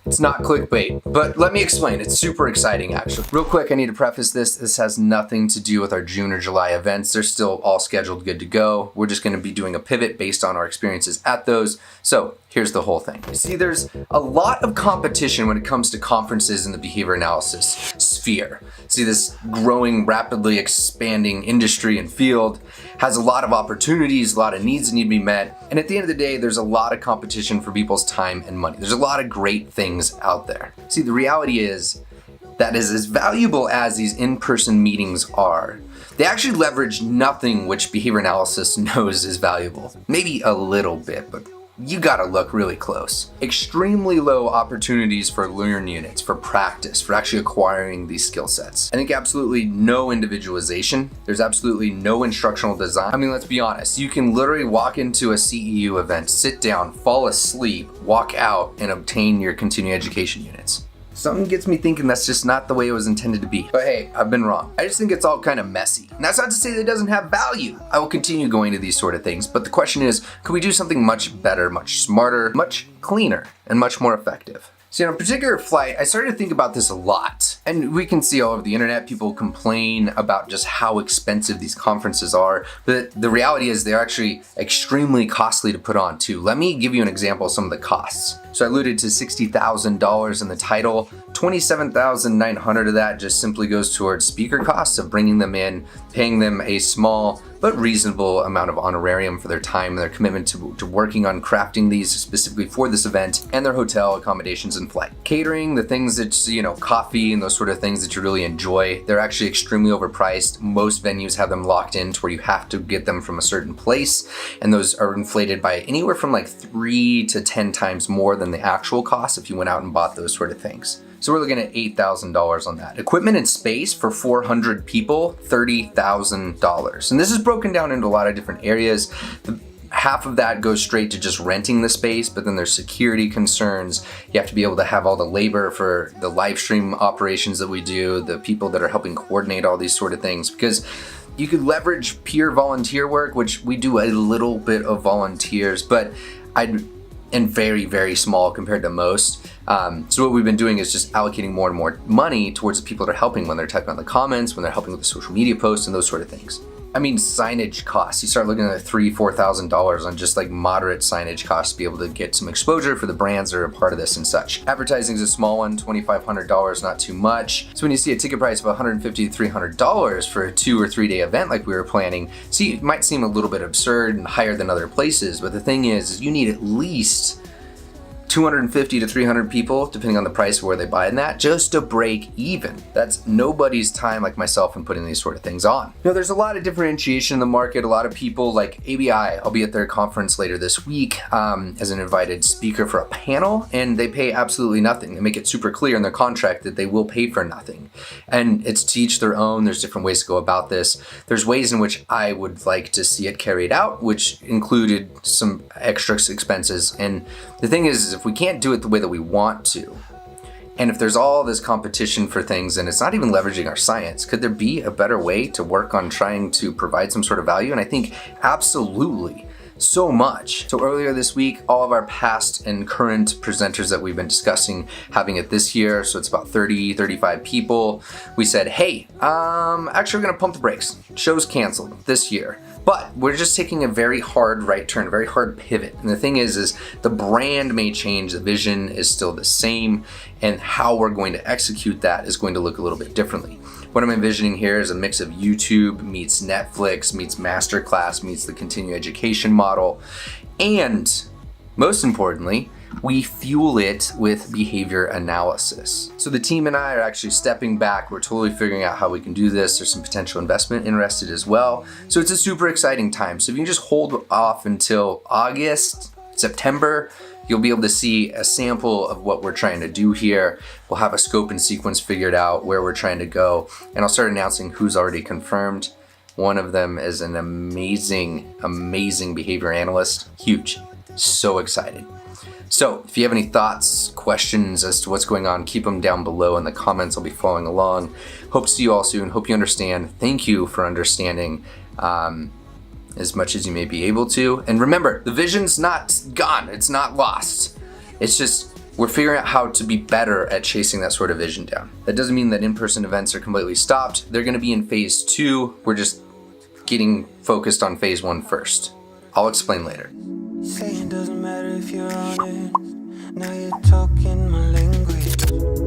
It's not clickbait, but let me explain. It's super exciting, actually. Real quick, I need to preface this. This has nothing to do with our June or July events. They're still all scheduled, good to go. We're just gonna be doing a pivot based on our experiences at those. So here's the whole thing. You see, there's a lot of competition when it comes to conferences in the behavior analysis sphere. See, this growing, rapidly expanding industry and field has a lot of opportunities, a lot of needs that need to be met. And at the end of the day, there's a lot of competition for people's time and money. There's a lot of great things out there. See, the reality is that is as valuable as these in-person meetings are. They actually leverage nothing which behavior analysis knows is valuable. Maybe a little bit, but you gotta look really close. Extremely low opportunities for learn units, for practice, for actually acquiring these skill sets. I think absolutely no individualization. There's absolutely no instructional design. I mean, let's be honest. You can literally walk into a CEU event, sit down, fall asleep, walk out, and obtain your continuing education units. Something gets me thinking that's just not the way it was intended to be. But hey, I've been wrong. I just think it's all kind of messy. And that's not to say that it doesn't have value. I will continue going to these sort of things, but the question is, could we do something much better, much smarter, much cleaner, and much more effective? So on a particular flight, I started to think about this a lot. And we can see all over the internet, people complain about just how expensive these conferences are. But the reality is they're actually extremely costly to put on too. Let me give you an example of some of the costs. So I alluded to $60,000 in the title. $27,900 of that just simply goes towards speaker costs of bringing them in, paying them a small but reasonable amount of honorarium for their time and their commitment to working on crafting these specifically for this event, and their hotel accommodations and flight. Catering, the things that, coffee and those sort of things that you really enjoy, they're actually extremely overpriced. Most venues have them locked in to where you have to get them from a certain place, and those are inflated by anywhere from like 3 to 10 times more than the actual cost if you went out and bought those sort of things. So we're looking at $8,000 on that. Equipment and space for 400 people, $30,000. And this is broken down into a lot of different areas. Half of that goes straight to just renting the space, but then there's security concerns. You have to be able to have all the labor for the live stream operations that we do, the people that are helping coordinate all these sort of things, because you could leverage peer volunteer work, which we do a little bit of volunteers, but and very, very small compared to most. So what we've been doing is just allocating more and more money towards the people that are helping when they're typing on the comments, when they're helping with the social media posts and those sort of things. I mean, signage costs. You start looking at $3,000, $4,000 on just like moderate signage costs to be able to get some exposure for the brands that are a part of this and such. Advertising is a small one, $2,500, not too much. So when you see a ticket price of $150 to $300 for a 2 or 3 day event like we were planning, see, it might seem a little bit absurd and higher than other places, but the thing is you need at least 250 to 300 people, depending on the price of where they buy in that, just to break even. That's nobody's time like myself in putting these sort of things on. There's a lot of differentiation in the market. A lot of people like ABI, I'll be at their conference later this week as an invited speaker for a panel, and they pay absolutely nothing. They make it super clear in their contract that they will pay for nothing. And it's to each their own. There's different ways to go about this. There's ways in which I would like to see it carried out, which included some extra expenses. And the thing is if we can't do it the way that we want to, and if there's all this competition for things and it's not even leveraging our science, could there be a better way to work on trying to provide some sort of value? And I think absolutely so much. So earlier this week, all of our past and current presenters that we've been discussing having it this year, so it's about 30, 35 people, we said, hey, actually we're gonna pump the brakes. Show's canceled this year. But we're just taking a very hard right turn, a very hard pivot. And the thing is the brand may change, the vision is still the same, and how we're going to execute that is going to look a little bit differently. What I'm envisioning here is a mix of YouTube meets Netflix, meets Masterclass, meets the continuing education model, and most importantly, we fuel it with behavior analysis. So the team and I are actually stepping back. We're totally figuring out how we can do this. There's some potential investment interested as well. So it's a super exciting time. So if you can just hold off until August, September, you'll be able to see a sample of what we're trying to do here. We'll have a scope and sequence figured out, where we're trying to go, and I'll start announcing who's already confirmed. One of them is an amazing, amazing behavior analyst. Huge. So excited. So if you have any thoughts, questions as to what's going on, keep them down below in the comments. I'll be following along. Hope to see you all soon. Hope you understand. Thank you for understanding as much as you may be able to. And remember, the vision's not gone. It's not lost. It's just We're figuring out how to be better at chasing that sort of vision down. That doesn't mean that in-person events are completely stopped. They're gonna be in phase 2. We're just getting focused on phase 1 first. I'll explain later. Saying doesn't matter if you're honest. Now you're talking my language.